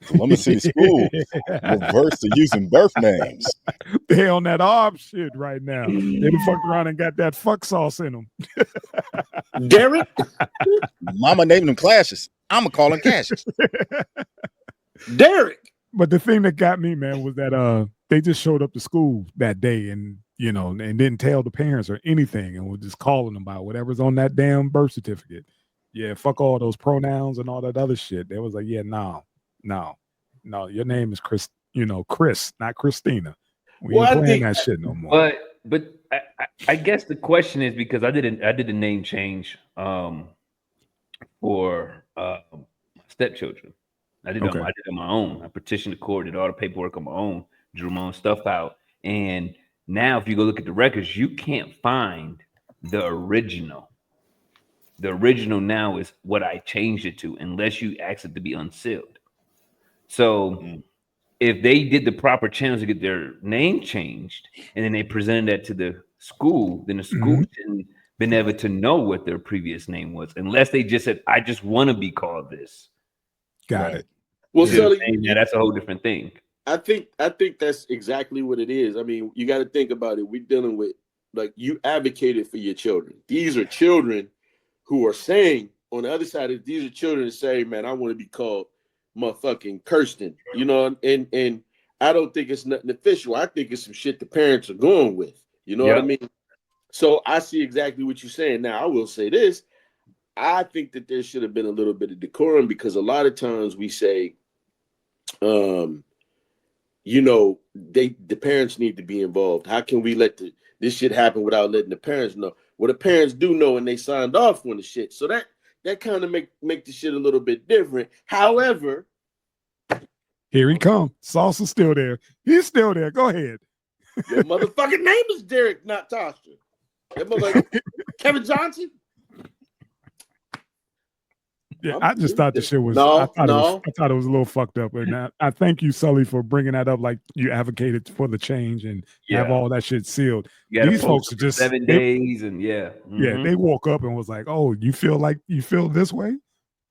Columbus City Schools reversed to using birth names. They on that arm shit right now. They done fucked around and got that fuck sauce in them. Derek, Mama named them clashes. I'ma call them cashes. Derek. But the thing that got me, man, was that they just showed up to school that day and and didn't tell the parents or anything and was just calling them by whatever's on that damn birth certificate. Yeah, fuck all those pronouns and all that other shit. They was like, yeah, no, your name is Chris, Chris, not Christina. We ain't playing that shit no more. But I guess the question is because I did a name change for stepchildren. I did it on my own. I petitioned the court, did all the paperwork on my own, drew my own stuff out. And now if you go look at the records, you can't find the original. The original now is what I changed it to, unless you ask it to be unsealed. So if they did the proper channels to get their name changed and then they presented that to the school, then the school shouldn't been able to know what their previous name was, unless they just said, I just want to be called this. Got it. Well, so that's a whole different thing. I think that's exactly what it is. I mean, you got to think about it. We're dealing with, like, you advocated for your children. These are children who are saying, on the other side, these are children that say, man, I want to be called motherfucking Kirsten, and I don't think it's nothing official. I think it's some shit the parents are going with. You know what I mean? So I see exactly what you're saying. Now, I will say this. I think that there should have been a little bit of decorum, because a lot of times we say, the parents need to be involved. How can we let this shit happen without letting the parents know? Well, the parents do know, and they signed off on the shit. So that kind of make the shit a little bit different. However, here he comes. Sauce is still there. He's still there. Go ahead. Your motherfucking name is Derek, not Tasha. That motherfucker, Kevin Johnson. Yeah, I just thought the shit was. I thought it was a little fucked up, and I thank you, Sully, for bringing that up. Like, you advocated for the change and have all that shit sealed. These folks are just 7 days, and they woke up and was like, "Oh, you feel this way?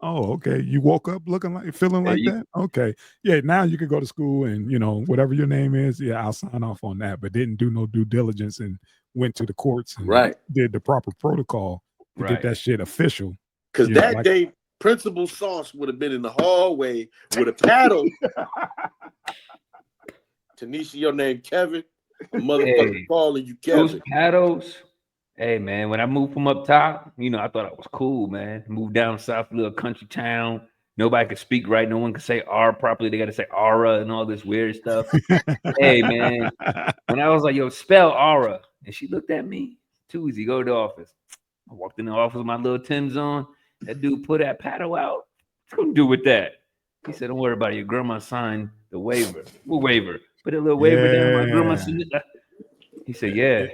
Oh, okay. You woke up feeling like that? Okay, yeah. Now you can go to school and whatever your name is. Yeah, I'll sign off on that, but didn't do no due diligence and went to the courts and did the proper protocol to get that shit official. Because that day, Principal Sauce would have been in the hallway with a paddle. Tanisha, your name Kevin. A motherfucker calling you Kevin. Those paddles. Hey, man, when I moved from up top, I thought I was cool, man. Moved down south, a little country town. Nobody could speak right. No one could say R properly. They got to say aura and all this weird stuff. Hey, man, when I was like, yo, spell aura. And she looked at me. Too easy. Go to the office. I walked in the office with my little Tim's on. That dude put that paddle out. What's going to do with that? He said, don't worry about it. Your grandma signed the waiver. What waiver? Put a little waiver down. My grandma signed it. He said, yeah.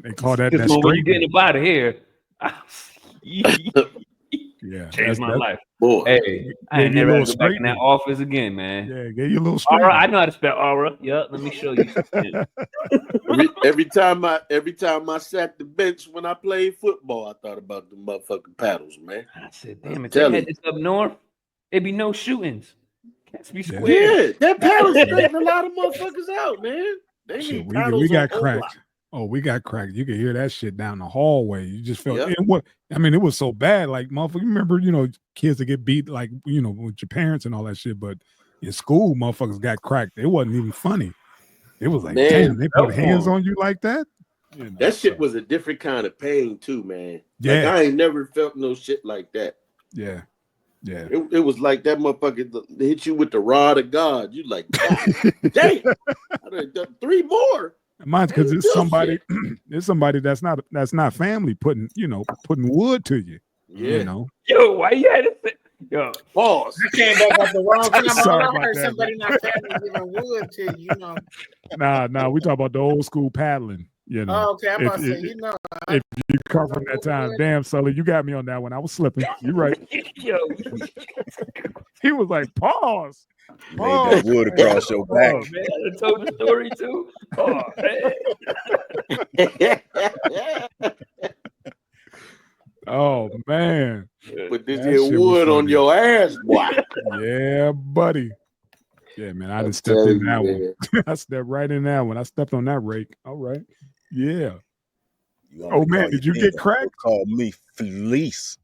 They call that when you getting up out of here. Changed my life. Boy. Hey, I ain't never go back in that office again, man. Yeah, get you a little straight. I know how to spell aura. Yeah, let me show you something. every time I sat the bench when I played football, I thought about the motherfucking paddles, man. I said, damn it, they had this up north, it'd be no shootings. Cats be square. Yeah, that paddles straighten a lot of motherfuckers out, man. They need paddles. We got cracked. Oh, we got cracked. You could hear that shit down the hallway. You just felt it was so bad. Like, motherfucker, you remember, kids that get beat, like, with your parents and all that shit. But in school, motherfuckers got cracked. It wasn't even funny. It was like, damn, they put hands on you like that. That shit was a different kind of pain too, man. Yeah, like, I ain't never felt no shit like that. Yeah. It was like that motherfucker hit you with the rod of God. You like, damn, I done done 3 more. Mine's because it's somebody, that's not family putting wood to you. Yeah. Yo, why you had to yo pause? I came back up the wrong thing. I heard somebody not family giving wood to you. Nah, we talk about the old school paddling. Oh, okay, I'm about to say, if you come from that time, damn, Sully, you got me on that one. I was slipping. You're right. Yo, he was like, pause. Laid that wood across your back. Oh, man, I told the story too. Oh, man. Oh, man. Put this here wood on your ass, boy. Yeah, buddy. Yeah, man. I I'm just stepped in telling that you, one. man. I stepped right in that one. I stepped on that rake. All right. Yeah. You want me Oh to man, call you did you Enzo? get cracked? Call me Fleece.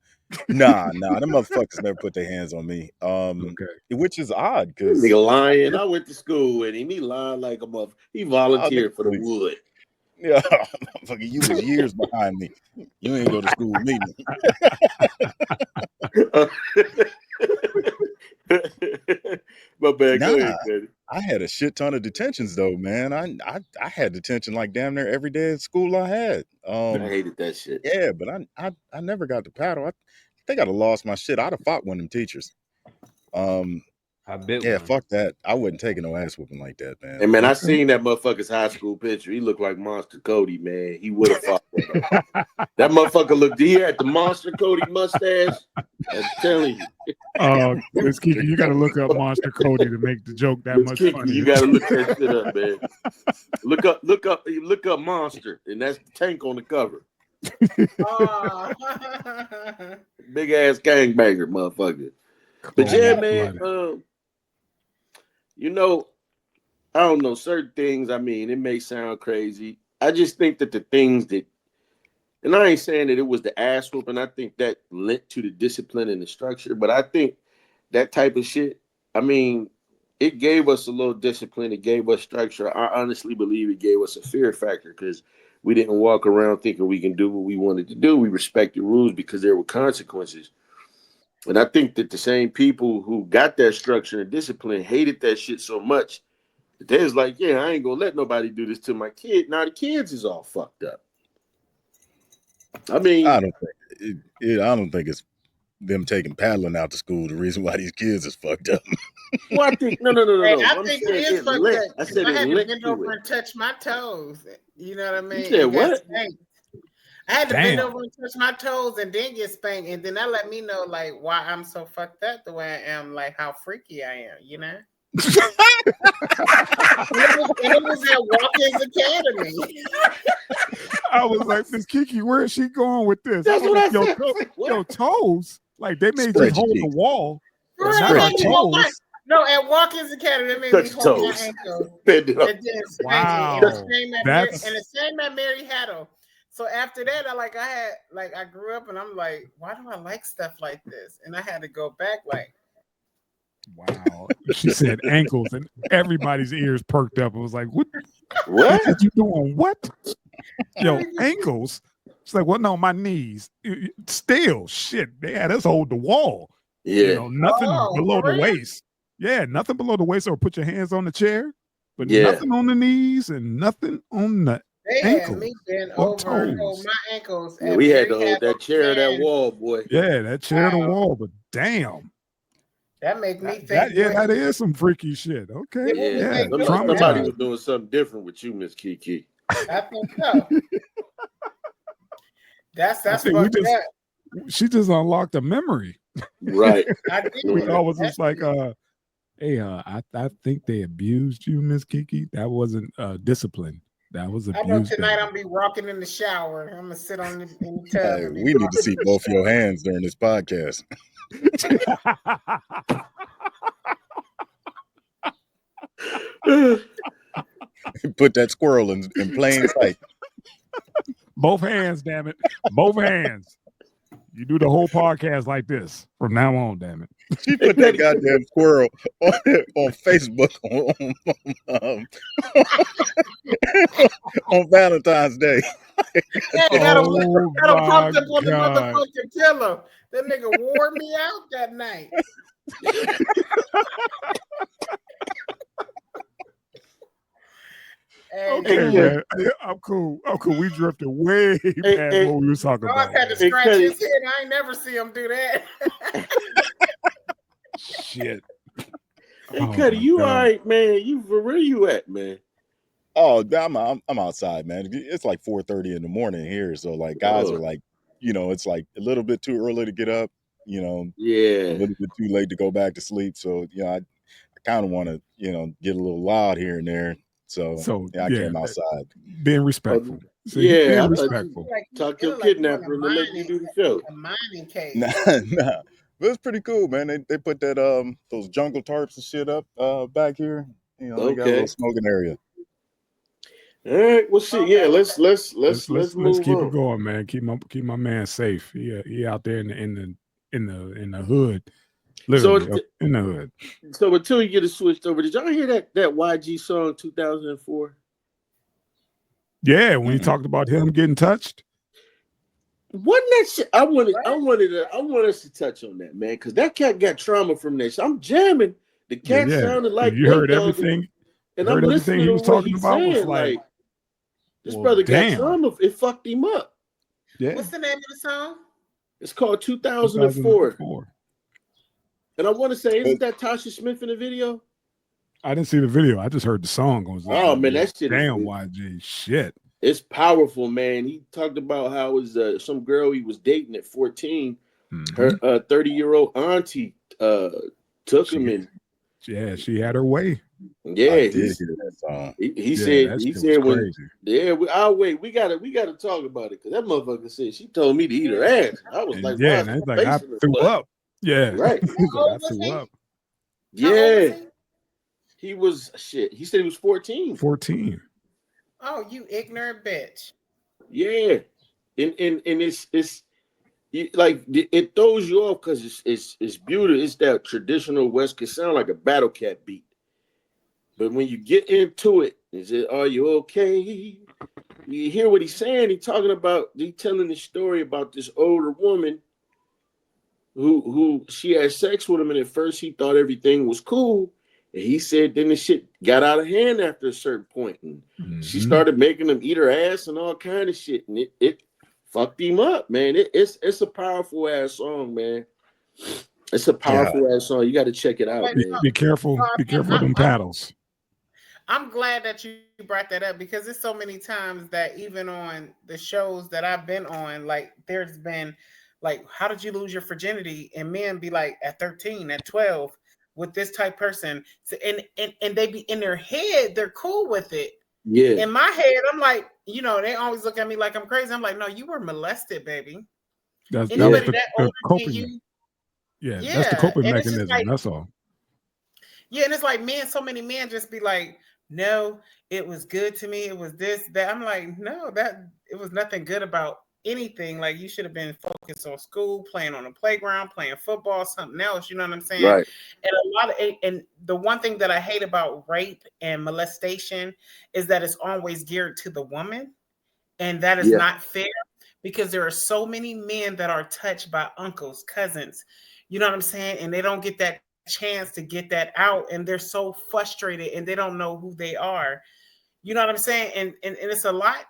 Nah, them motherfuckers never put their hands on me. Okay. Which is odd This because nigga lying. I went to school with him. He lied like a mother. He volunteered for the please. wood. yeah, motherfucker, you was years behind me. You ain't go to school with me. My bad. Go Nah, ahead, Daddy. I had a shit ton of detentions though, man. I had detention like damn near every day at school I had. I hated that shit. Yeah, but I never got to paddle. I think I'd have lost my shit. I'd have fought one of them teachers. I bet. Yeah, one. fuck that. I wasn't taking no ass whooping like that, man. And man, I seen that motherfucker's high school picture. He looked like Monster Cody, man. He would have fought that. That motherfucker looked. He had the Monster Cody mustache. I'm telling you. Miss Kiki, you got to look up Monster Cody to make the joke that Miss much Kiki, funnier. you got to look that shit up, man. Look up Monster, and that's the tank on the cover. Big ass gangbanger, motherfucker. But yeah, man. You know, I don't know, certain things, I mean, it may sound crazy. I just think that the things that, and I ain't saying that it was the ass whooping, I think that lent to the discipline and the structure, but I think that type of shit, I mean, it gave us a little discipline, it gave us structure. I honestly believe it gave us a fear factor because we didn't walk around thinking we can do what we wanted to do. We respected rules because there were consequences. And I think that the same people who got that structure and discipline hated that shit so much that they was like, yeah, I ain't gonna let nobody do this to my kid. Now the kids is all fucked up. I mean, I don't think it's them taking paddling out to school the reason why these kids is fucked up. well, I think no. I think it is fucked up. I said I had it to bend over and touch my toes. You know what I mean? You said what? I had to bend over and touch my toes and then get spanked, and then that let me know like why I'm so fucked up the way I am, like how freaky I am, you know. and it was at Watkins Academy. I was like, Miss Kiki, where is she going with this? That's what I said. Your toes, like they made Spread you hold your the wall. Right, Not our toes. No, at Watkins Academy, they made Touch me hold toes. my ankles. Bend it up. And then Wow. and the same at Mary Haddle. So after that, I grew up and I'm like, why do I like stuff like this? And I had to go back like, wow. She said ankles and everybody's ears perked up. It was like, what? What? Are you doing what? Yo, ankles? It's like, well, no, my knees. Still, shit. They had us hold the wall. Yeah. You know, nothing below the really? waist. Yeah, nothing below the waist or put your hands on the chair. But Yeah. nothing on the knees and nothing on the they ankles had me bend or over and hold toes. my ankles. Yeah, at we had Mary to hold Haddle, that chair or that and wall, boy. Yeah, that chair to the Wow. wall, but damn. That make me think. That is some freaky shit. Okay. Yeah. Yeah. Somebody was doing something different with you, Miss Kiki. I think so. That's think fucked up. She just unlocked a memory. Right. I did. We thought it was just like, hey, I think they abused you, Miss Kiki. That wasn't discipline. That was abuse. I know tonight I'm gonna be walking in the shower. I'm gonna sit in the tub. Hey, we need to see both your hands during this podcast. Put that squirrel in plain sight. Both hands, damn it. Both hands. You do the whole podcast like this from now on, damn it. She put that goddamn squirrel on Facebook on Valentine's Day. Hey, that'll pump up on the motherfucking pillow. That nigga wore me out that night. Okay, man. I'm cool. We drifted way past what we were talking about. I had to scratch his head. I ain't never see him do that. Shit. Hey, Cuddy, you all right, man? Where you at, man? Oh, I'm outside, man. It's like 4:30 in the morning here, so like guys are like, it's like a little bit too early to get up, Yeah, a little bit too late to go back to sleep. So I kind of want to, get a little loud here and there. So I came outside. Being respectful. Yeah, being respectful. Talk to your kidnapper and let you do the show. A mining case. Nah. But it's pretty cool, man. They put that those jungle tarps and shit up back here. You know, they got a little smoking area. All right, well, shit, yeah. Let's move keep on. It going, man. Keep my man safe. He out there in the hood, literally in the hood. So until you get it switched over, did y'all hear that YG song 2004? Yeah, when he talked about him getting touched. Wasn't that shit? I wanted us to touch on that, man, because that cat got trauma from that shit. I'm jamming. The cat sounded like you heard everything. And I'm listening to what he's saying. Like, this brother got trauma. It fucked him up. Yeah. What's the name of the song? It's called 2004. And I want to say, isn't that Tasha Smith in the video? I didn't see the video. I just heard the song. Oh man, that shit! Damn, YG, shit. It's powerful, man. He talked about how it was some girl he was dating at 14. Her 30-year-old auntie took him in. Yeah, she had her way. Yeah, he said I'll wait. We gotta talk about it because that motherfucker said she told me to eat her ass. I was like, yeah, and like I threw up. Yeah, right. I threw up. Yeah, he was shit. He said he was 14. 14. Oh, you ignorant bitch. Yeah, and it's like it throws you off because it's beautiful. It's that traditional West could sound like a Battle Cat beat, but when you get into it, is it "Are you okay?" You hear what he's saying. He's telling the story about this older woman who she had sex with him, and at first he thought everything was cool. And he said then the shit got out of hand after a certain point, and she started making him eat her ass and all kind of shit, and it fucked him up, man. It's a powerful ass song, man. It's a powerful ass song. You got to check it out, man. Be careful. Be careful of them paddles. I'm glad that you brought that up because there's so many times that even on the shows that I've been on, like there's been like, how did you lose your virginity? And men be like at 13, at 12 with this type person. So, and they be in their head, they're cool with it. Yeah. In my head, I'm like, they always look at me like I'm crazy. I'm like, no, you were molested, baby. That was the coping. That's the coping mechanism. Like, that's all. Yeah, and it's like so many men just be like, no, it was good to me. It was this, that. I'm like, no, it was nothing good about anything. Like you should have been focused on school, playing on the playground, playing football, something else. You know what I'm saying? Right. And the one thing that I hate about rape and molestation is that it's always geared to the woman, and that is not fair because there are so many men that are touched by uncles, cousins. You know what I'm saying? And they don't get that chance to get that out, and they're so frustrated, and they don't know who they are. You know what I'm saying? And it's a lot.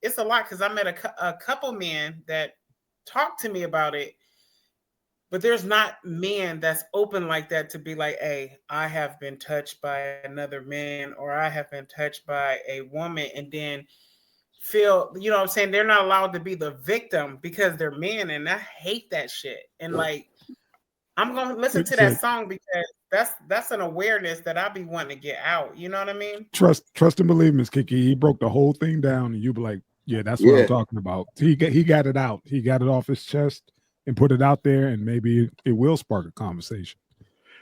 It's a lot because I met a couple men that talked to me about it, but there's not men that's open like that to be like, hey, I have been touched by another man or I have been touched by a woman, and then feel, you know what I'm saying? They're not allowed to be the victim because they're men, and I hate that shit. And like, I'm going to listen to that song because that's an awareness that I be wanting to get out. You know what I mean? Trust and believe, Miss Kiki. He broke the whole thing down, and you be like, yeah, that's what I'm talking about. He got it out. He got it off his chest and put it out there, and maybe it will spark a conversation.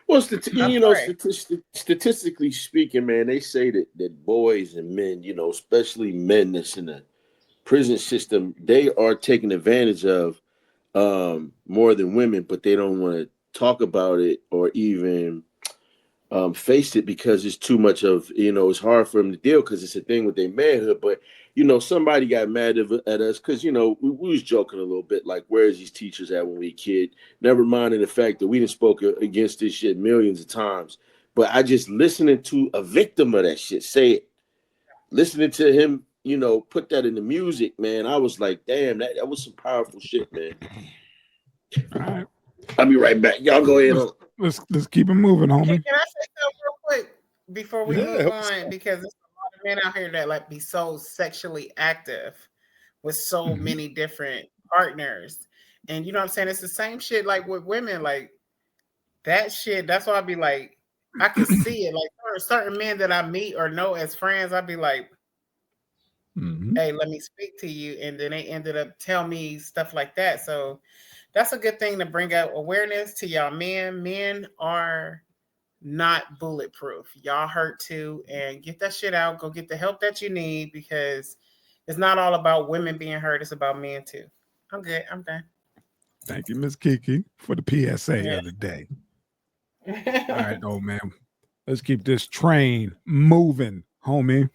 Well, statistically speaking, man, they say that boys and men, especially men that's in the prison system, they are taken advantage of more than women, but they don't want to talk about it or even face it because it's too much of, it's hard for them to deal because it's a thing with their manhood. But, somebody got mad at us because, we was joking a little bit like, where's these teachers at when we kid? Never minding the fact that we done spoke against this shit millions of times. But I just listening to a victim of that shit say it, listening to him, put that in the music, man, I was like, damn, that was some powerful shit, man. All right. I'll be right back. Y'all go ahead. Let's keep it moving, homie. Can I say something real quick before we move on? Because there's a lot of men out here that like be so sexually active with so many different partners. And you know what I'm saying? It's the same shit like with women, like that shit. That's why I'd be like, I can see it. Like for certain men that I meet or know as friends, I'd be like, hey, let me speak to you. And then they ended up telling me stuff like that. So that's a good thing to bring up awareness to y'all men. Men are not bulletproof. Y'all hurt too, and get that shit out. Go get the help that you need, because it's not all about women being hurt. It's about men too. I'm good. I'm done. Thank you, Miss Kiki, for the PSA of the day. All right, old man. Let's keep this train moving, homie.